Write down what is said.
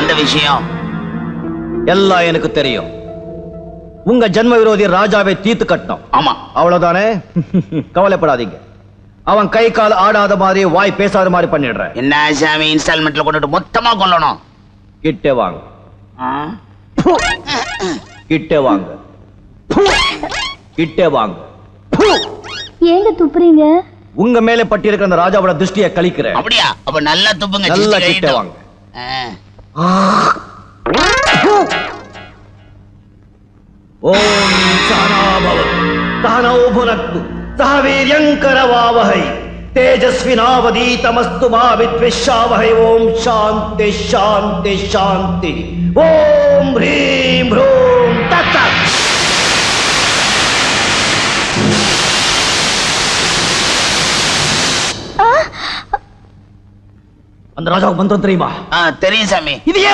அந்த விஷயம் எல்லாம் எனக்கு தெரியும். உங்க ஜன்ம விரோதி ராஜாவை தீர்த்து கட்டணும். ஆமா, அவ்வளவுதானே? கவலைப்படாதீங்க. அவன் கை கால் ஆடாத மாதிரி வாய் பேசாத மாதிரி பண்ணிடுறேன். என்ன சாமி, இன்ஸ்டால்மெண்ட்ல கொண்டுட்டு மொத்தமா கொல்லணும்? கிட்டே வாங்க. கிட்டே வாங்க. கிட்டே வாங்க. ஏங்க துப்புறீங்க? உங்க மேல பட்டி இருக்கிற அந்த ராஜாவோட திருஷ்டியை கழிக்கிறேன். அப்படியா? அப்ப நல்லா துப்புங்க. நல்லா கிட்டே வாங்க. ஓம் சனாபவ தனௌ புனக்து சஹவீர்யங்கரவாவஹை தேஜஸ்வினாவதீதமஸ்து மா வித்விஷாவஹை. ஓம் சாந்தி சாந்தி சாந்தி. ஓம் ஹ்ரீம் ஹ்ரூம் தத்தத். அந்த ராஜாவுக்கு மந்திரம் தெரியுமா? தெரியும் சாமி. இது